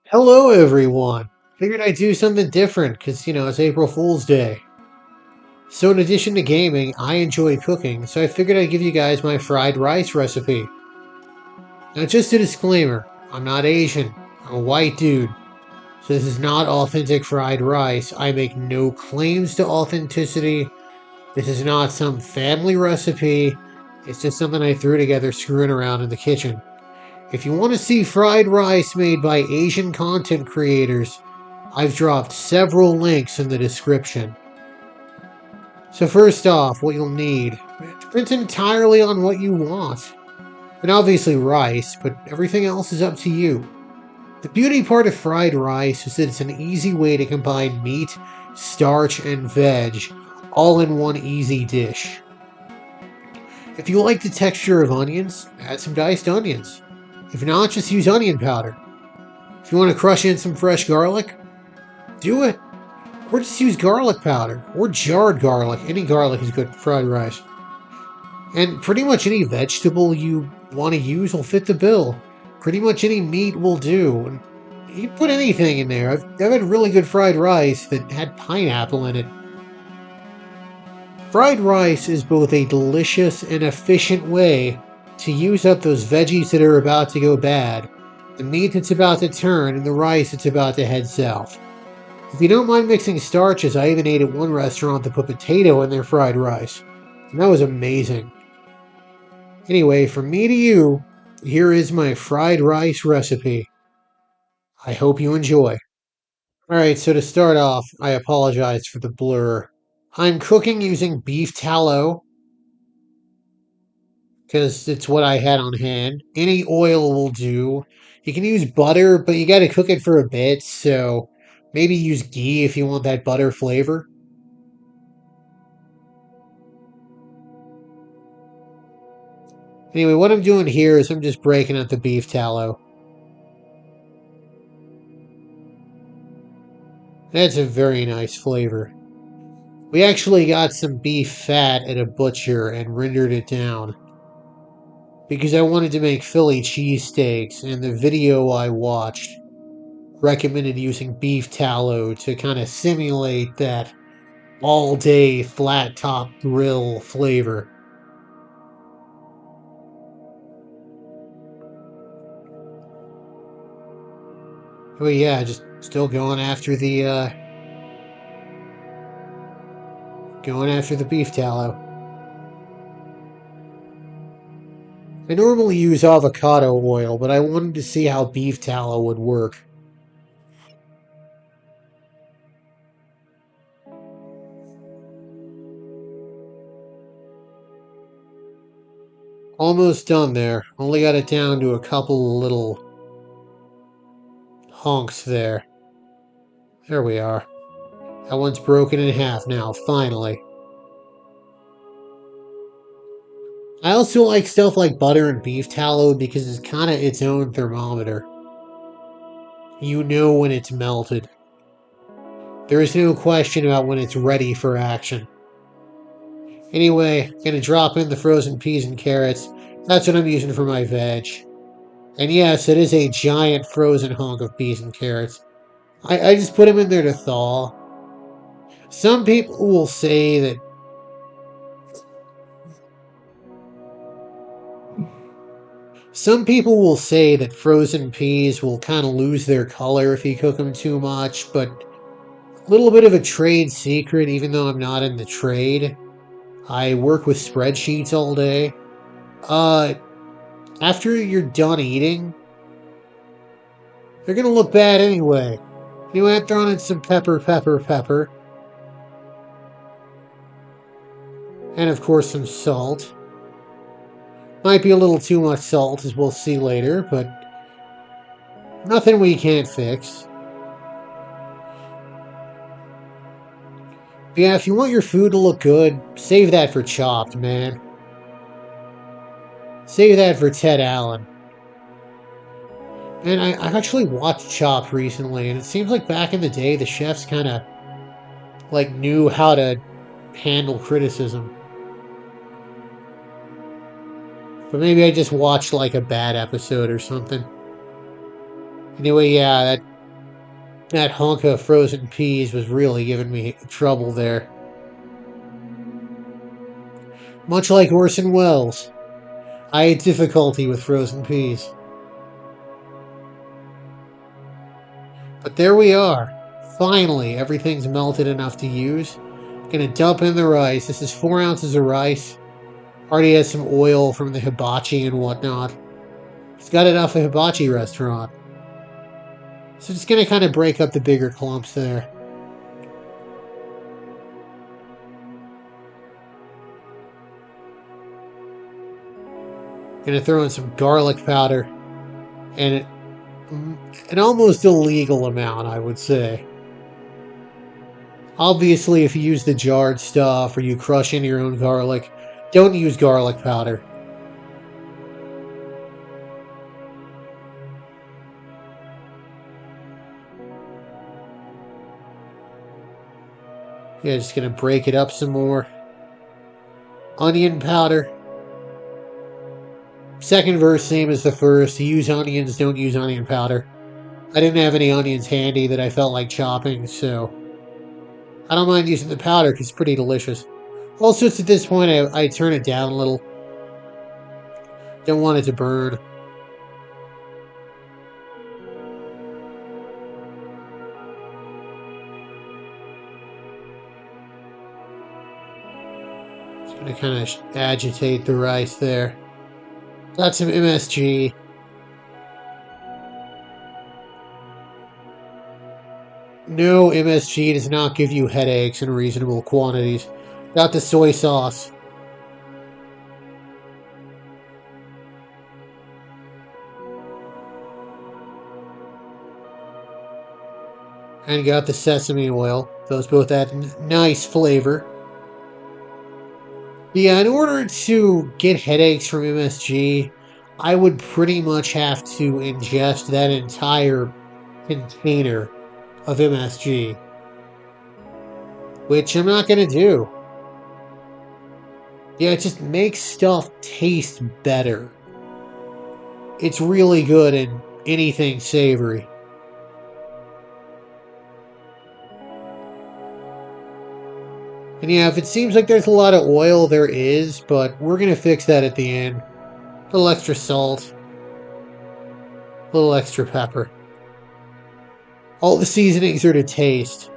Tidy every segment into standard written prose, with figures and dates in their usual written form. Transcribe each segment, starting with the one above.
Hello, everyone. Figured I'd do something different because, it's April Fool's Day. So, in addition to gaming, I enjoy cooking, so I figured I'd give you guys my fried rice recipe. Now, just a disclaimer I'm not Asian, I'm a white dude, so this is not authentic fried rice. I make no claims to authenticity. This is not some family recipe, it's just something I threw together screwing around in the kitchen. If you want to see fried rice made by Asian content creators, I've dropped several links in the description. So first off, what you'll need, it depends entirely on what you want. And obviously rice, but everything else is up to you. The beauty part of fried rice is that it's an easy way to combine meat, starch, and veg all in one easy dish. If you like the texture of onions, add some diced onions. If not, just use onion powder. If you want to crush in some fresh garlic, do it. Or just use garlic powder or jarred garlic. Any garlic is good for fried rice. And pretty much any vegetable you want to use will fit the bill. Pretty much any meat will do. And you can put anything in there. I've had really good fried rice that had pineapple in it. Fried rice is both a delicious and efficient way to use up those veggies that are about to go bad, the meat that's about to turn, and the rice that's about to head south. If you don't mind mixing starches, I even ate at one restaurant that put potato in their fried rice. And that was amazing. Anyway, from me to you, here is my fried rice recipe. I hope you enjoy. Alright, so to start off, I apologize for the blur. I'm cooking using beef tallow, because it's what I had on hand. Any oil will do. You can use butter, but you gotta cook it for a bit, so maybe use ghee if you want that butter flavor. Anyway, what I'm doing here is I'm just breaking up the beef tallow. That's a very nice flavor. We actually got some beef fat at a butcher and rendered it down. Because I wanted to make Philly cheesesteaks, and the video I watched recommended using beef tallow to kind of simulate that all day flat top grill flavor. But yeah, just still going after the beef tallow. I normally use avocado oil, but I wanted to see how beef tallow would work. Almost done there. Only got it down to a couple little honks there. There we are. That one's broken in half now, finally. I also like stuff like butter and beef tallow because it's kind of its own thermometer. You know when it's melted. There is no question about when it's ready for action. Anyway, gonna drop in the frozen peas and carrots. That's what I'm using for my veg. And yes, it is a giant frozen hunk of peas and carrots. I just put them in there to thaw. Some people will say that frozen peas will kind of lose their color if you cook them too much, but a little bit of a trade secret, even though I'm not in the trade. I work with spreadsheets all day. Uh, After you're done eating, they're gonna look bad anyway. You add throwing in some pepper, pepper, pepper, and of course some salt. Might be a little too much salt, as we'll see later, but nothing we can't fix. But yeah, if you want your food to look good, save that for Chopped, man. Save that for Ted Allen. And I actually watched Chopped recently, and it seems like back in the day, the chefs kind of like knew how to handle criticism. But maybe I just watched like a bad episode or something. Anyway, yeah, That hunk of frozen peas was really giving me trouble there. Much like Orson Welles, I had difficulty with frozen peas. But there we are. Finally, everything's melted enough to use. Gonna dump in the rice. This is 4 ounces of rice. Already has some oil from the hibachi and whatnot. It's got it off a hibachi restaurant. So just gonna kind of break up the bigger clumps there. Gonna throw in some garlic powder. And an almost illegal amount, I would say. Obviously, if you use the jarred stuff or you crush in your own garlic, don't use garlic powder. Yeah, just gonna break it up some more. Onion powder. Second verse, same as the first. Use onions, don't use onion powder. I didn't have any onions handy that I felt like chopping, so I don't mind using the powder because it's pretty delicious. Also, it's at this point I turn it down a little. Don't want it to burn. Just gonna kind of agitate the rice there. Got some MSG. No, MSG does not give you headaches in reasonable quantities. Got the soy sauce. And got the sesame oil. Those both add nice flavor. Yeah, in order to get headaches from MSG, I would pretty much have to ingest that entire container of MSG. Which I'm not going to do. Yeah, it just makes stuff taste better. It's really good in anything savory. And yeah, if it seems like there's a lot of oil, there is, but we're going to fix that at the end. A little extra salt. A little extra pepper. All the seasonings are to taste.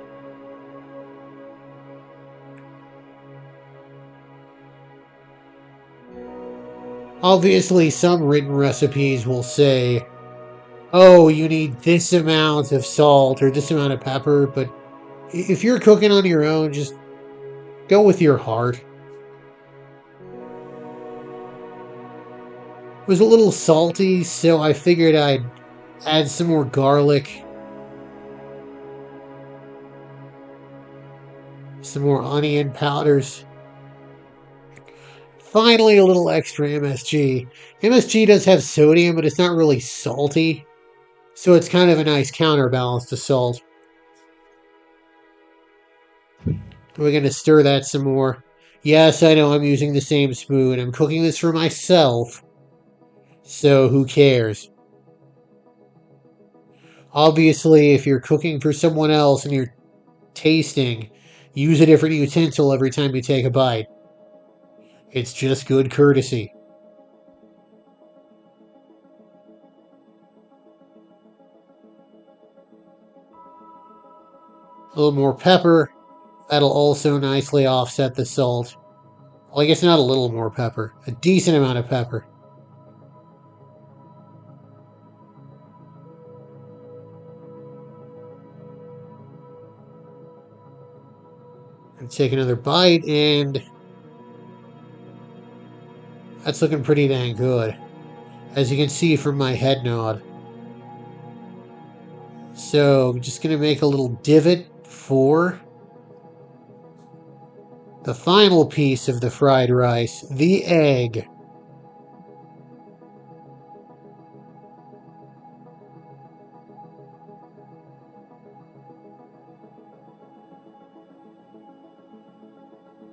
Obviously, some written recipes will say, oh, you need this amount of salt or this amount of pepper, but if you're cooking on your own, just go with your heart. It was a little salty, so I figured I'd add some more garlic, some more onion powders. Finally, a little extra MSG. MSG does have sodium, but it's not really salty, so it's kind of a nice counterbalance to salt. We're going to stir that some more. Yes, I know I'm using the same spoon. I'm cooking this for myself, so who cares? Obviously, if you're cooking for someone else and you're tasting, use a different utensil every time you take a bite. It's just good courtesy. A little more pepper. That'll also nicely offset the salt. Well, I guess not a little more pepper. A decent amount of pepper. And take another bite, and that's looking pretty dang good. As you can see from my head nod. So, just going to make a little divot for the final piece of the fried rice, the egg.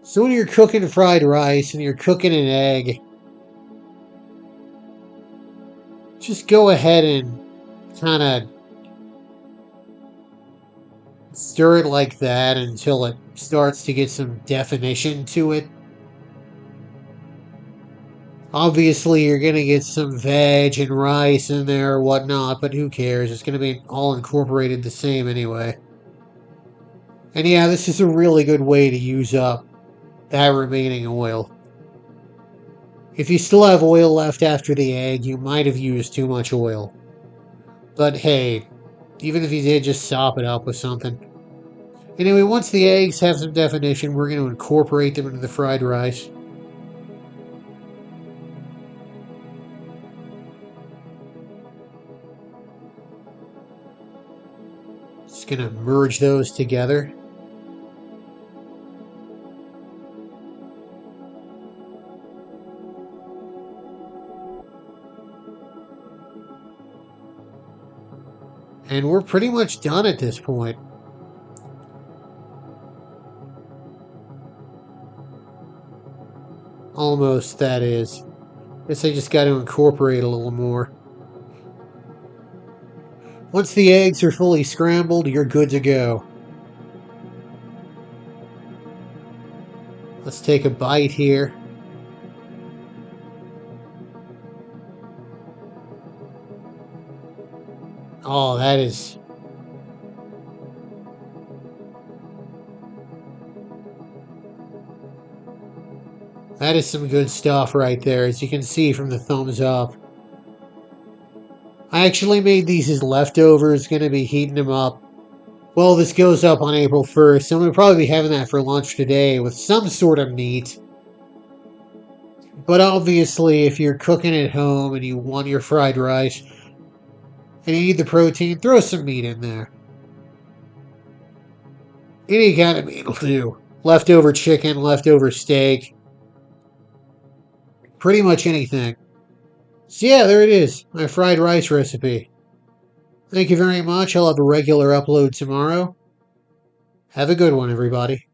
So when you're cooking fried rice and you're cooking an egg, just go ahead and kind of Stir it like that until it starts to get some definition to it. Obviously, you're going to get some veg and rice in there or whatnot, but who cares? It's going to be all incorporated the same anyway. And yeah, this is a really good way to use up that remaining oil. If you still have oil left after the egg, you might have used too much oil. But hey, even if you did, just sop it up with something. Anyway, once the eggs have some definition, we're going to incorporate them into the fried rice. Just going to merge those together. And we're pretty much done at this point. Almost, that is. Guess I just got to incorporate a little more. Once the eggs are fully scrambled, you're good to go. Let's take a bite here. Oh, that is some good stuff right there, as you can see from the thumbs up. I actually made these as leftovers, going to be heating them up. Well, this goes up on April 1st, so I'm going to probably be having that for lunch today with some sort of meat. But obviously, if you're cooking at home and you want your fried rice and you need the protein, throw some meat in there. Any kind of meat will do. Leftover chicken, leftover steak, pretty much anything. So yeah, there it is, my fried rice recipe. Thank you very much. I'll have a regular upload tomorrow. Have a good one, everybody.